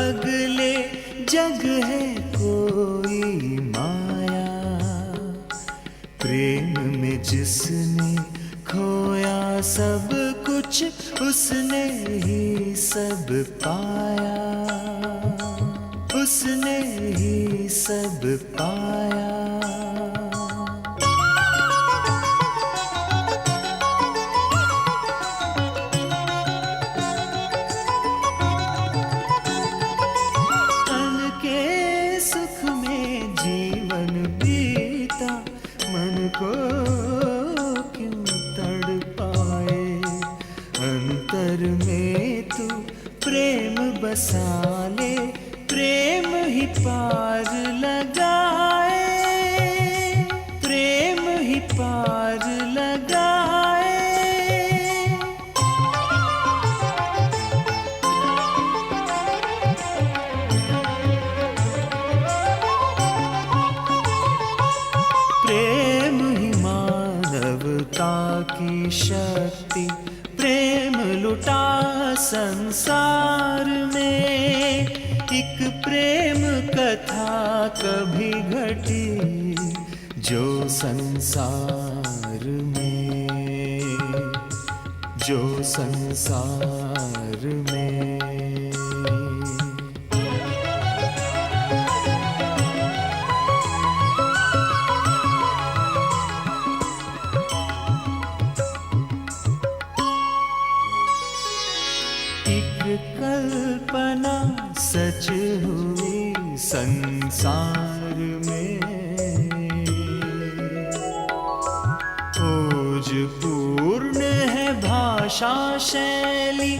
अगले जग है कोई माया, प्रेम में जिसने खोया सब कुछ उसने ही सब पाया, उसने ही सब पाया। बसाले प्रेम ही पार लगाए, प्रेम ही पार लगाए। प्रेम ही मानवता की शक्ति, प्रेम लुटा संसार में। एक प्रेम कथा कभी घटी जो संसार में, जो संसार में। कल्पना सच हुई संसार में, ओज पूर्ण है भाषा शैली,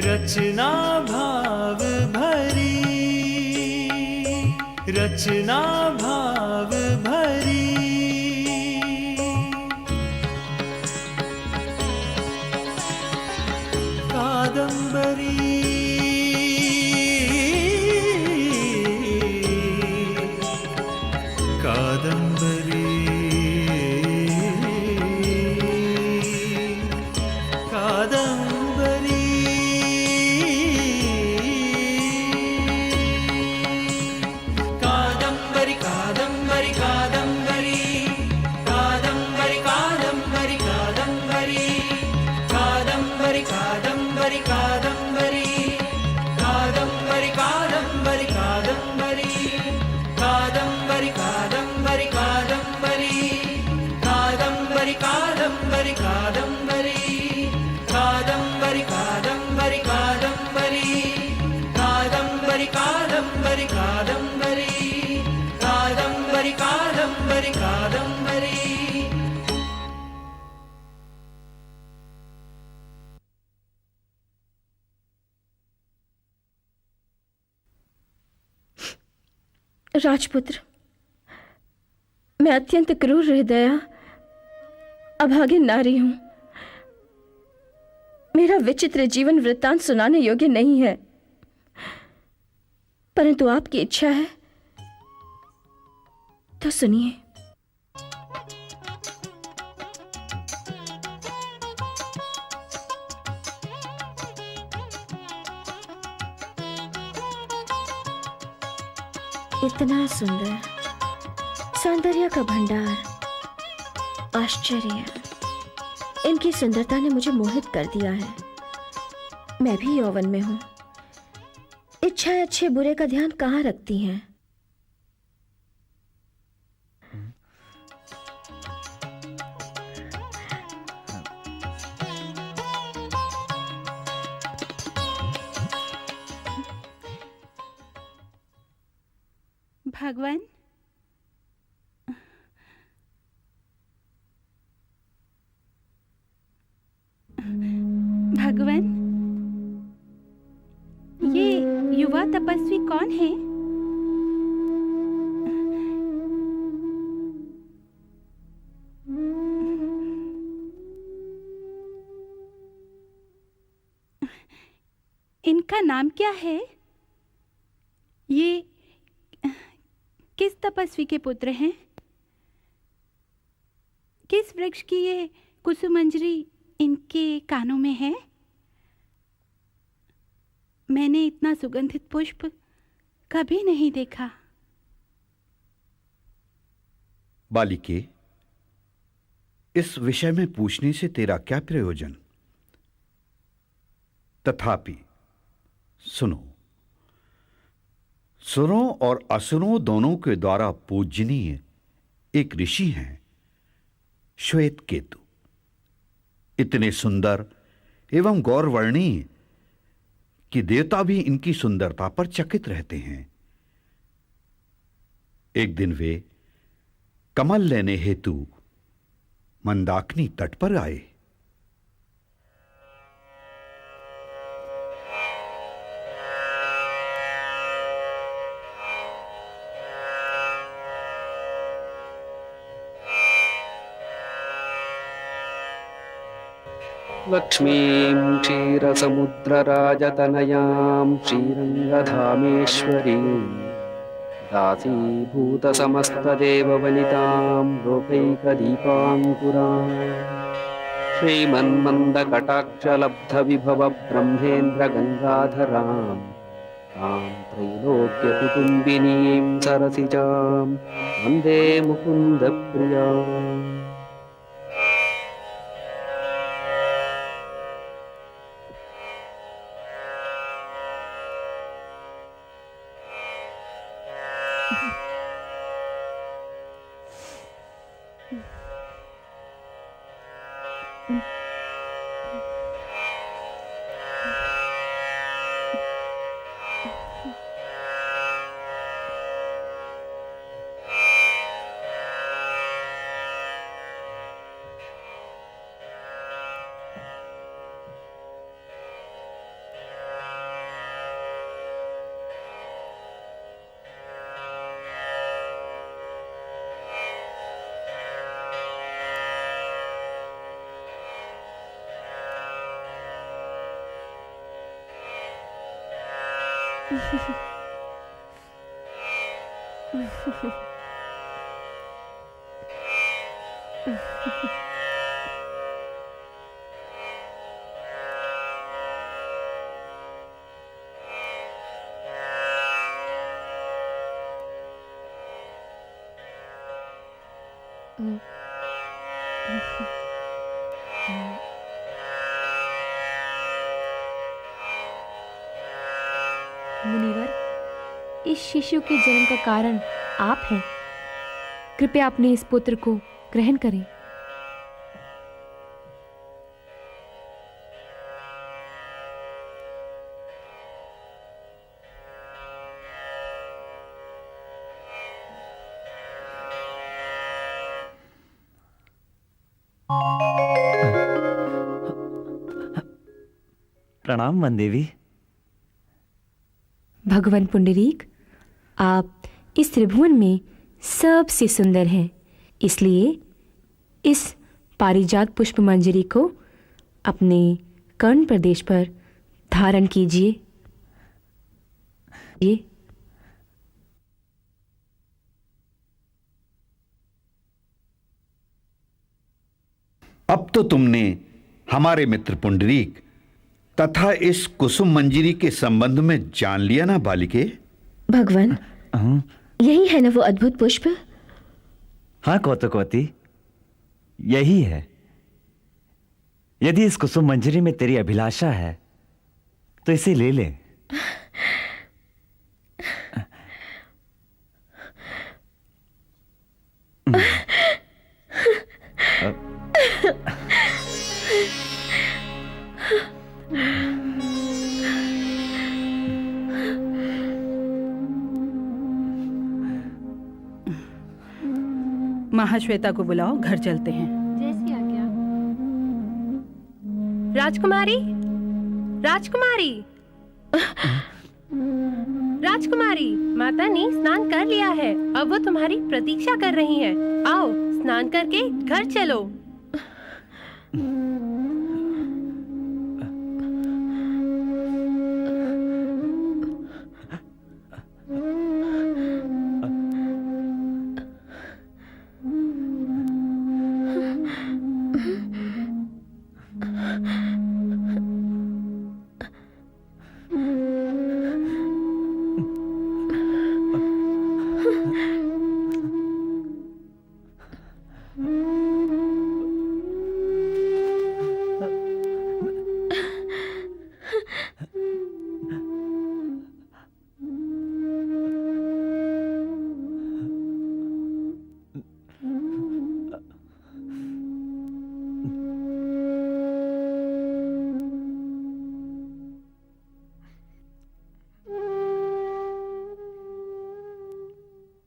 रचना भाव भरी, रचना भाव भरी। कादंबरी राजपुत्र, मैं अत्यंत क्रूर हृदया अभागिन नारी हूं। मेरा विचित्र जीवन वृत्तांत सुनाने योग्य नहीं है, परंतु आपकी इच्छा है तो सुनिए। इतना सुंदर सौंदर्य का भंडार, आश्चर्य, इनकी सुंदरता ने मुझे मोहित कर दिया है। मैं भी यौवन में हूं। इच्छाएं अच्छे बुरे का ध्यान कहां रखती हैं? भगवान, भगवान, ये युवा तपस्वी कौन है? इनका नाम क्या है? ये किस तपस्वी के पुत्र हैं? किस वृक्ष की ये कुसुमंजरी इनके कानों में है? मैंने इतना सुगंधित पुष्प कभी नहीं देखा। बालिके, इस विषय में पूछने से तेरा क्या प्रयोजन? तथापि सुनो, सुरों और असुरों दोनों के द्वारा पूजनीय एक ऋषि हैं, श्वेत केतु। इतने सुंदर एवं गौरवर्णीय कि देवता भी इनकी सुंदरता पर चकित रहते हैं। एक दिन वे कमल लेने हेतु मंदाकिनी तट पर आए। लक्ष्मीं क्षीरसमुद्रराजतनयां श्रीरङ्गधामेश्वरीं दासीभूतसमस्तदेववनितां लोकैकदीपाङ्कुरां श्रीमन्मन्दकटाक्षलब्धविभवब्रह्मेन्द्रगङ्गाधरां तां त्रैलोक्यकुटुम्बिनीं सरसिजां वन्दे मुकुन्दप्रियाम्। मुनिवर, इस शिशु के जन्म का कारण आप हैं। कृपया अपने इस पुत्र को ग्रहण करें। प्रणाम वनदेवी। भगवान पुंडरीक, आप इस त्रिभुवन में सबसे सुंदर हैं, इसलिए इस पारिजात पुष्प मंजरी को अपने कर्ण प्रदेश पर धारण कीजिए। ये अब तो तुमने हमारे मित्र पुंडरीक तथा इस कुसुम मंजरी के संबंध में जान लिया ना बालिके? भगवान, यही है ना वो अद्भुत पुष्प? हाँ कौतुकवती, यही है। यदि इस कुसुम मंजरी में तेरी अभिलाषा है तो इसे ले ले। महाश्वेता को बुलाओ, घर चलते हैं। जैसी आज्ञा। राजकुमारी, राजकुमारी, राजकुमारी, माता ने स्नान कर लिया है। अब वो तुम्हारी प्रतीक्षा कर रही हैं। आओ, स्नान करके घर चलो।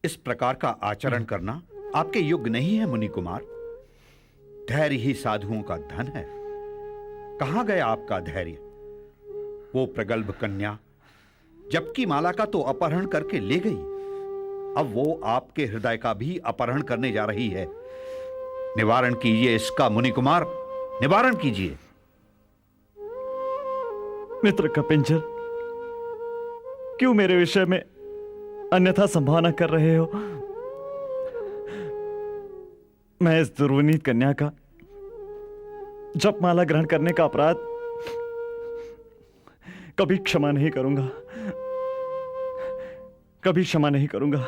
इस प्रकार का आचरण करना आपके योग्य नहीं है मुनि कुमार। धैर्य ही साधुओं का धन है। कहां गया आपका धैर्य? वो प्रगल्भ कन्या जबकि माला का तो अपहरण करके ले गई, अब वो आपके हृदय का भी अपहरण करने जा रही है। निवारण कीजिए इसका मुनि कुमार, निवारण कीजिए। मित्र कपिंजर, क्यों मेरे विषय में अन्यथा संभावना कर रहे हो? मैं इस दुर्विनीत कन्या का जपमाला ग्रहण करने का अपराध कभी क्षमा नहीं करूंगा, कभी क्षमा नहीं करूंगा।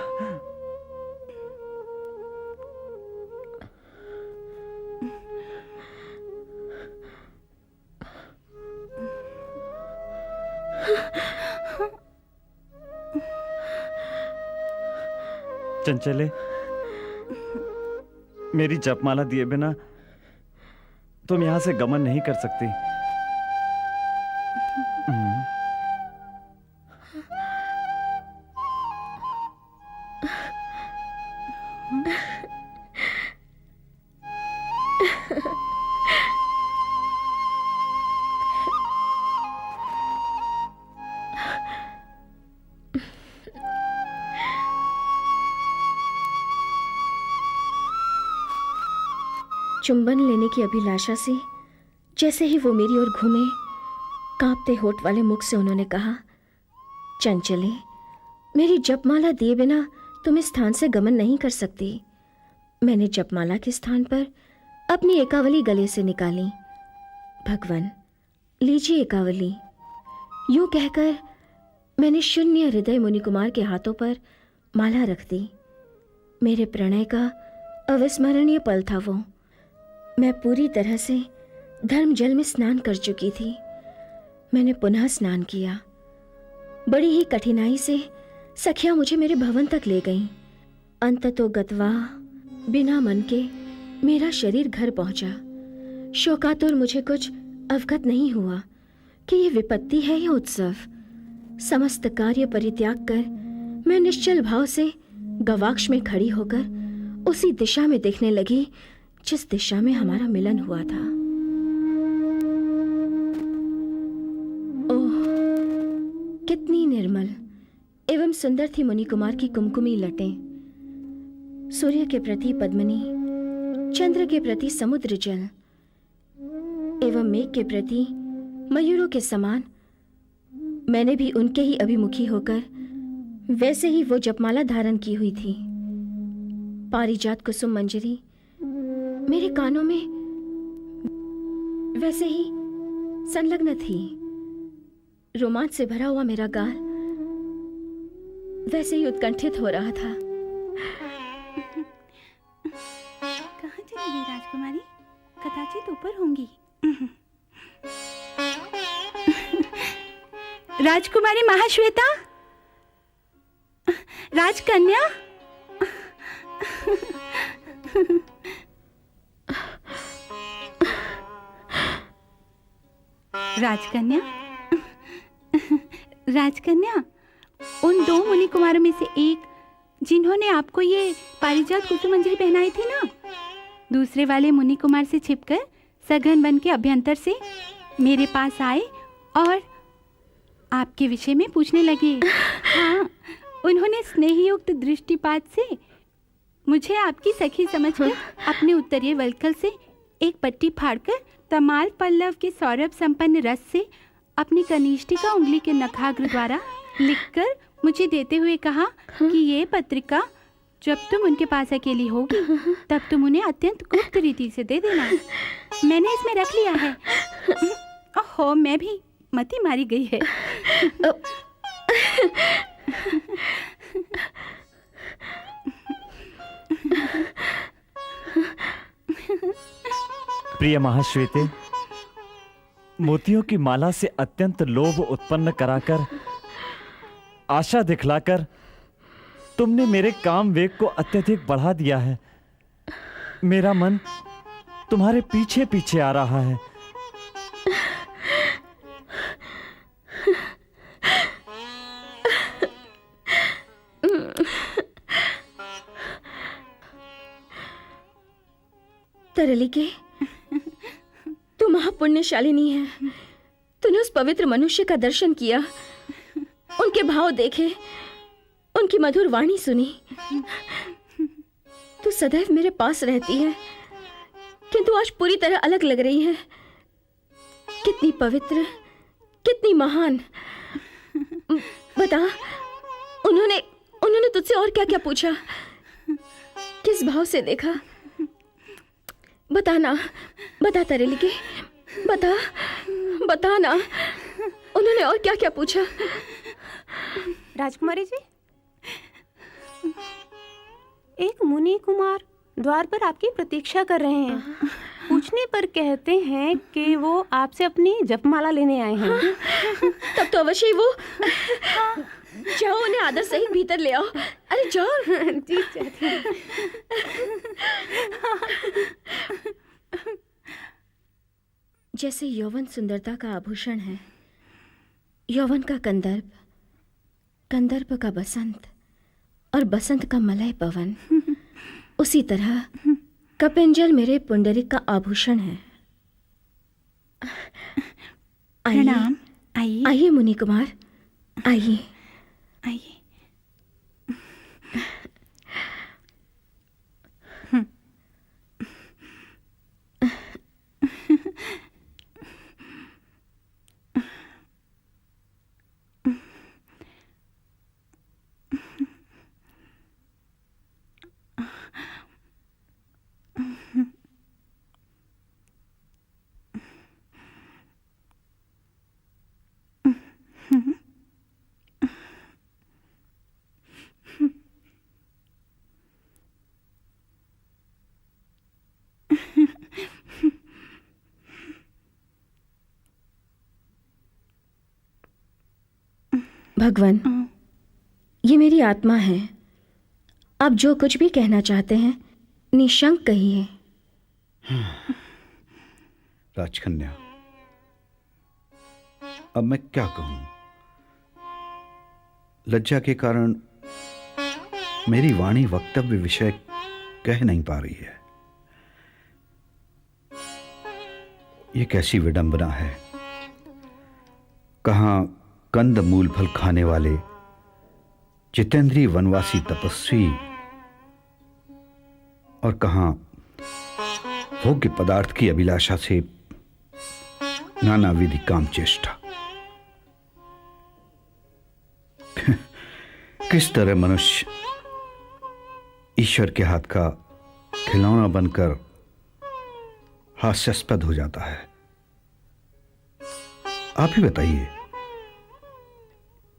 चंचले, मेरी जपमाला दिए बिना तुम यहां से गमन नहीं कर सकती। चुंबन लेने की अभिलाषा से जैसे ही वो मेरी ओर घूमे, कांपते होठ वाले मुख से उन्होंने कहा, चंचले, मेरी जपमाला दिए बिना तुम इस स्थान से गमन नहीं कर सकती। मैंने जपमाला के स्थान पर अपनी एकावली गले से निकाली। भगवान, लीजिए एकावली। यूं कहकर मैंने शून्य हृदय मुनि कुमार के हाथों पर माला रख दी। मेरे प्रणय का अविस्मरणीय पल था वो। मैं पूरी तरह से धर्म जल में स्नान कर चुकी थी। मैंने पुनः स्नान किया। बड़ी ही कठिनाई से सखियां मुझे मेरे भवन तक ले गईं। अंततो गत्वा बिना मन के मेरा शरीर घर पहुंचा। शोकातुर मुझे कुछ अवगत नहीं हुआ कि ये विपत्ति है या उत्सव। समस्त कार्य परित्याग कर मैं निश्चल भाव से गवाक्ष में खड़ी होकर उसी दिशा में देखने लगी जिस दिशा में हमारा मिलन हुआ था। ओह, कितनी निर्मल एवं सुंदर थी मुनि कुमार की कुमकुमी लटें। सूर्य के प्रति पद्मिनी, चंद्र के प्रति समुद्र जल एवं मेघ के प्रति मयूरों के समान मैंने भी उनके ही अभिमुखी होकर वैसे ही वो जपमाला धारण की हुई थी। पारिजात कुसुम मंजरी मेरे कानों में वैसे ही संलग्न थी। रोमांच से भरा हुआ मेरा गाल वैसे ही उत्कंठित हो रहा था। कहाँ चली गई राजकुमारी? कदाचित ऊपर होंगी। राजकुमारी महाश्वेता, राजकन्या। राजकन्या, राजकन्या, उन दो मुनि कुमारों में से एक जिन्होंने आपको ये पारिजात कुसुम मंजरी पहनाई थी ना, दूसरे वाले मुनि कुमार से छिपकर सघन वन के अभ्यंतर से मेरे पास आए और आपके विषय में पूछने लगे। हाँ, उन्होंने स्नेहयुक्त दृष्टिपात से मुझे आपकी सखी समझकर अपने उत्तरीय वल्कल से एक पट्टी फाड़कर तमाल पल्लव के सौरभ संपन्न रस से अपनी कनिष्ठिका उंगली के नखाग्र द्वारा लिखकर मुझे देते हुए कहा कि ये पत्रिका जब तुम उनके पास अकेली होगी तब तुम उन्हें अत्यंत गुप्त रीति से दे देना। मैंने इसमें रख लिया है। ओहो, मैं भी मती मारी गई है। प्रिय महाश्वेते, मोतियों की माला से अत्यंत लोभ उत्पन्न कराकर, आशा दिखलाकर तुमने मेरे काम वेग को अत्यधिक बढ़ा दिया है। मेरा मन तुम्हारे पीछे पीछे आ रहा है। तरलिके, तू महापुण्यशालिनी है। तूने उस पवित्र मनुष्य का दर्शन किया, उनके भाव देखे, उनकी मधुर वाणी सुनी। तू सदैव मेरे पास रहती है, किंतु आज पूरी तरह अलग लग रही है। कितनी पवित्र, कितनी महान। बता, उन्होंने तुझसे और क्या क्या पूछा? किस भाव से देखा? बताना, बता तरलिके, बता ना, उन्होंने और क्या क्या पूछा? राजकुमारी जी, एक मुनि कुमार द्वार पर आपकी प्रतीक्षा कर रहे हैं। पूछने पर कहते हैं कि वो आपसे अपनी जपमाला लेने आए हैं। तब तो अवश्य ही वो। जाओ, उन्हें आदर सहित भीतर ले आओ। अरे जाओ। जी चाहती हूँ। जैसे यौवन सुंदरता का आभूषण है, यौवन का कंदर्प, कंदर्प का बसंत और बसंत का मलय पवन, उसी तरह कपिंजल मेरे पुंडरिक का आभूषण है। प्रणाम। आइए आइए मुनि कुमार, आइए आइए। भगवान, ये मेरी आत्मा है। आप जो कुछ भी कहना चाहते हैं निशंक कहिए। राजकन्या, अब मैं क्या कहूं? लज्जा के कारण मेरी वाणी वक्तव्य विषय कह नहीं पा रही है। ये कैसी विडंबना है। कहां कंद मूल फल खाने वाले जितेंद्रीय वनवासी तपस्वी, और कहां भोग्य पदार्थ की अभिलाषा से नानाविधि काम चेष्टा। किस तरह मनुष्य ईश्वर के हाथ का खिलौना बनकर हास्यास्पद हो जाता है। आप ही बताइए,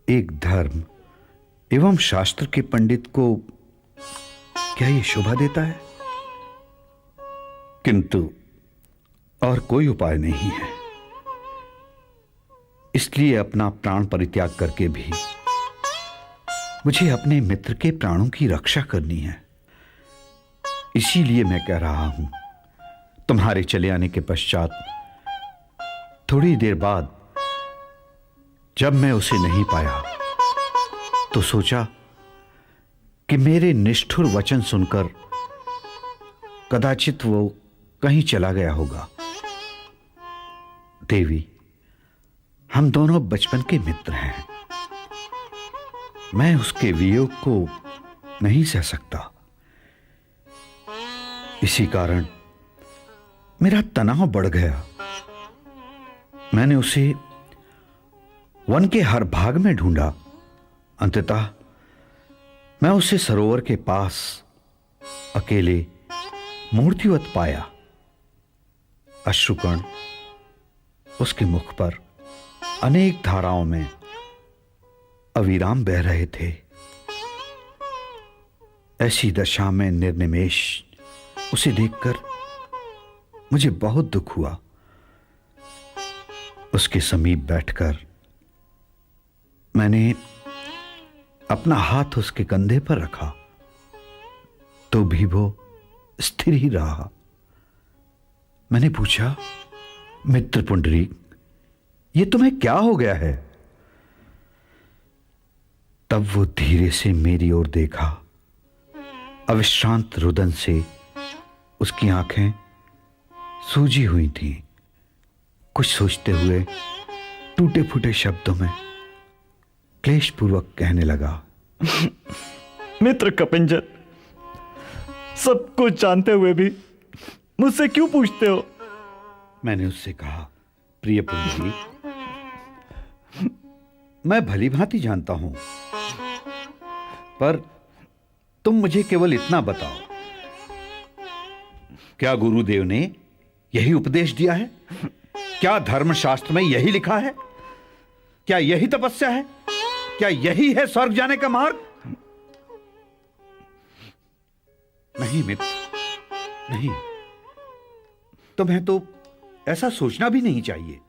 एक धर्म एवं शास्त्र के पंडित को क्या यह शोभा देता है? किंतु और कोई उपाय नहीं है। इसलिए अपना प्राण परित्याग करके भी मुझे अपने मित्र के प्राणों की रक्षा करनी है। इसीलिए मैं कह रहा हूं, तुम्हारे चले आने के पश्चात थोड़ी देर बाद जब मैं उसे नहीं पाया तो सोचा कि मेरे निष्ठुर वचन सुनकर कदाचित वो कहीं चला गया होगा। देवी, हम दोनों बचपन के मित्र हैं। मैं उसके वियोग को नहीं सह सकता। इसी कारण मेरा तनाव बढ़ गया। मैंने उसे वन के हर भाग में ढूंढा। अंततः मैं उसे सरोवर के पास अकेले मूर्तिवत पाया। अश्रुकण उसके मुख पर अनेक धाराओं में अविराम बह रहे थे। ऐसी दशा में निर्निमेष उसे देखकर मुझे बहुत दुख हुआ। उसके समीप बैठकर मैंने अपना हाथ उसके कंधे पर रखा तो भी वो स्थिर ही रहा। मैंने पूछा, मित्र पुंडरीक, ये तुम्हें क्या हो गया है? तब वो धीरे से मेरी ओर देखा। अविश्रांत रुदन से उसकी आंखें सूजी हुई थीं। कुछ सोचते हुए टूटे फूटे शब्दों में क्लेशपूर्वक कहने लगा, मित्र कपिंजर, सब कुछ जानते हुए भी मुझसे क्यों पूछते हो? मैंने उससे कहा, प्रिय पुंडरीक, मैं भली भांति जानता हूं, पर तुम मुझे केवल इतना बताओ, क्या गुरुदेव ने यही उपदेश दिया है? क्या धर्मशास्त्र में यही लिखा है? क्या यही तपस्या है? क्या यही है स्वर्ग जाने का मार्ग? नहीं मित्र, नहीं। तुम्हें तो ऐसा सोचना भी नहीं चाहिए।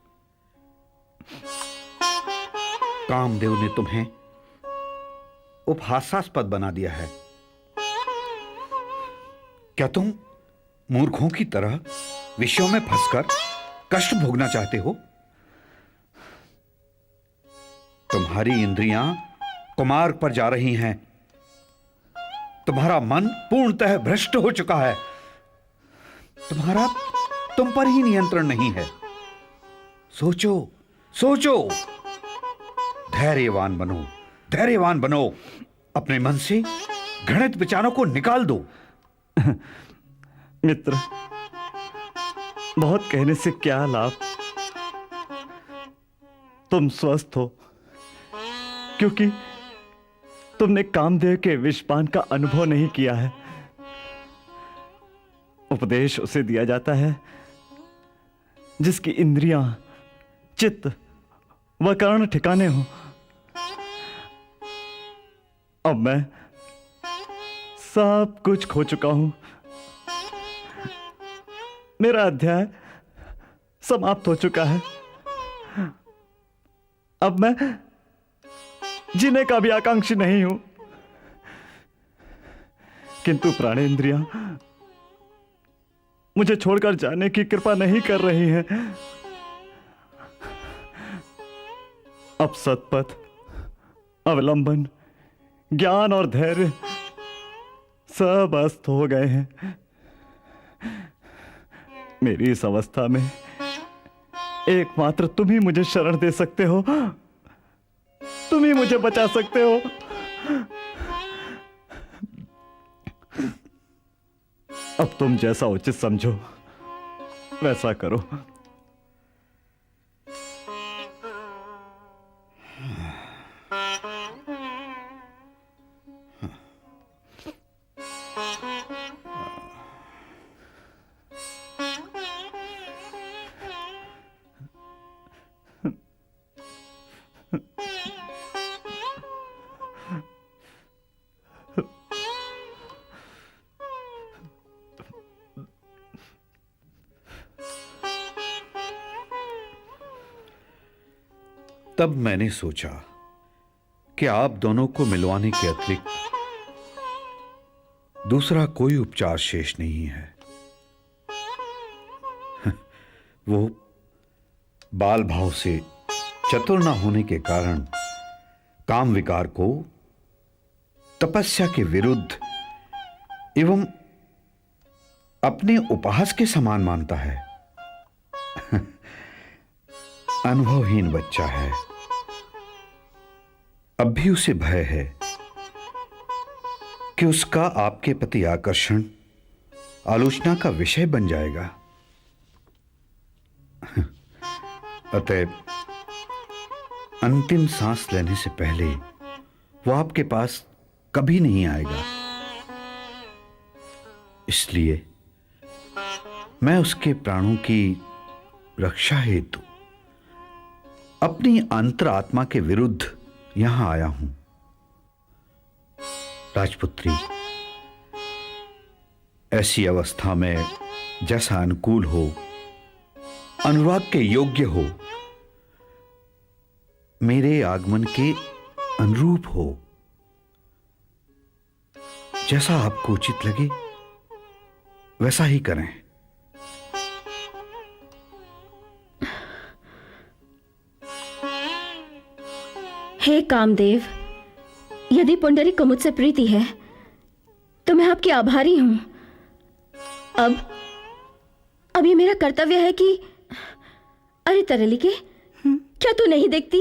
कामदेव ने तुम्हें उपहासास्पद बना दिया है। क्या तुम मूर्खों की तरह विषयों में फंसकर कष्ट भोगना चाहते हो? तुम्हारी इंद्रियां कुमार्ग पर जा रही हैं। तुम्हारा मन पूर्णतः भ्रष्ट हो चुका है। तुम्हारा तुम पर ही नियंत्रण नहीं है। सोचो, सोचो, धैर्यवान बनो, धैर्यवान बनो। अपने मन से घृणित विचारों को निकाल दो। मित्र, बहुत कहने से क्या लाभ? तुम स्वस्थ हो क्योंकि तुमने कामदेव के विषपान का अनुभव नहीं किया है। उपदेश उसे दिया जाता है जिसकी इंद्रियां, चित्त व कर्ण ठिकाने हो। अब मैं सब कुछ खो चुका हूं। मेरा अध्याय समाप्त हो चुका है। अब मैं जीने का भी आकांक्षी नहीं हूं। किंतु प्राणेंद्रियां मुझे छोड़कर जाने की कृपा नहीं कर रही हैं। अब सतपथ, अवलंबन, ज्ञान और धैर्य सब अस्त हो गए हैं। मेरी इस अवस्था में एकमात्र तुम ही मुझे शरण दे सकते हो। तुम ही मुझे बचा सकते हो। अब तुम जैसा उचित समझो वैसा करो। तब मैंने सोचा कि आप दोनों को मिलवाने के अतिरिक्त दूसरा कोई उपचार शेष नहीं है। वो बाल भाव से चतुर न होने के कारण काम विकार को तपस्या के विरुद्ध एवं अपने उपहास के समान मानता है। अनुभवहीन बच्चा है। अब भी उसे भय है कि उसका आपके प्रति आकर्षण आलोचना का विषय बन जाएगा। अतएव अंतिम सांस लेने से पहले वो आपके पास कभी नहीं आएगा। इसलिए मैं उसके प्राणों की रक्षा हेतु अपनी अंतरात्मा के विरुद्ध यहां आया हूं। राजपुत्री, ऐसी अवस्था में जैसा अनुकूल हो, अनुराग के योग्य हो, मेरे आगमन के अनुरूप हो। जैसा आपको उचित लगे वैसा ही करें। हे कामदेव, यदि पुंडरीक को मुझसे प्रीति है तो मैं आपकी आभारी हूं। अब ये मेरा कर्तव्य है कि अरे तरलिके, क्या तू नहीं देखती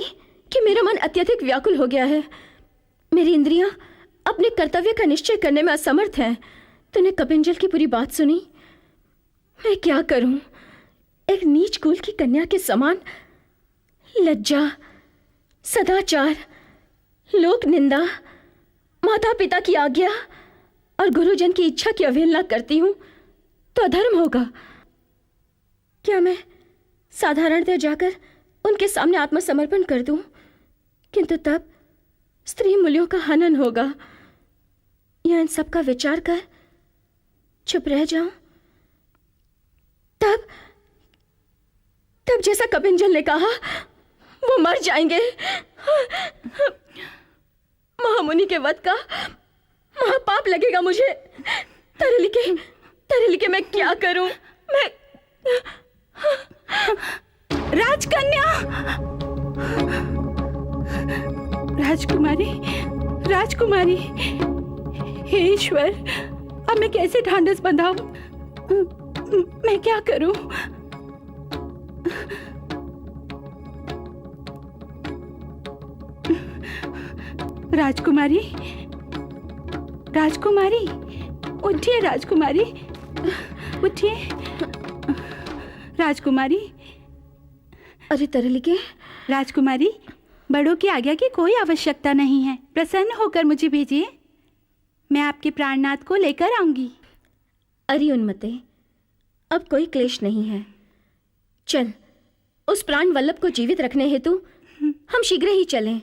कि मेरा मन अत्यधिक व्याकुल हो गया है? मेरी इंद्रियां अपने कर्तव्य का निश्चय करने में असमर्थ हैं। तूने कपिंजल की पूरी बात सुनी। मैं क्या करूं? एक नीच कुल की कन्या के समान लज्जा, सदाचार, लोक निंदा, माता पिता की आज्ञा और गुरुजन की इच्छा की अवहेलना करती हूं तो अधर्म होगा। क्या मैं साधारणतः जाकर उनके सामने आत्मसमर्पण कर दूं, किंतु तब स्त्री मूल्यों का हनन होगा, या इन सब का विचार कर चुप रह जाऊं? तब जैसा कपिंजल ने कहा, वो मर जाएंगे। महामुनि के वध का महापाप लगेगा मुझे। तरलिके मैं क्या करूं? मैं राजकन्या, राजकुमारी, हे ईश्वर, अब मैं कैसे ढांढस बंधाऊं? मैं क्या करूं? राजकुमारी, उठिए राजकुमारी, उठिए राजकुमारी। अरे तरलिके, राजकुमारी, बड़ों की आज्ञा की कोई आवश्यकता नहीं है। प्रसन्न होकर मुझे भेजिए, मैं आपके प्राणनाथ को लेकर आऊंगी। अरे उन्मते, अब कोई क्लेश नहीं है। चल, उस प्राण वल्लभ को जीवित रखने हेतु हम शीघ्र ही चलें।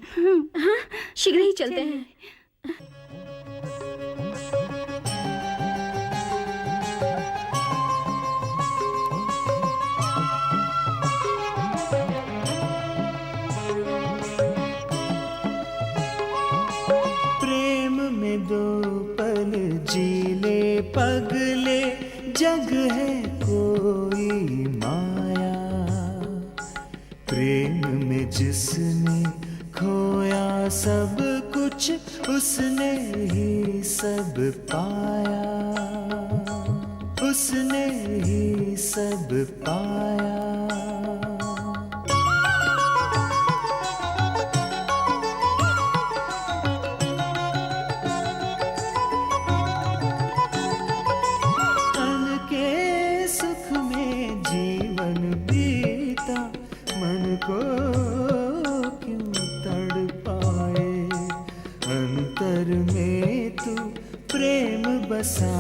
हाँ, शीघ्र ही चलते हैं। प्रेम में दो पल जीले पगले, जग है कोई माया। प्रेम में जिसने खोया सब कुछ, उसने ही सब पाया, उसने ही सब पाया। अंतर में तू प्रेम बसा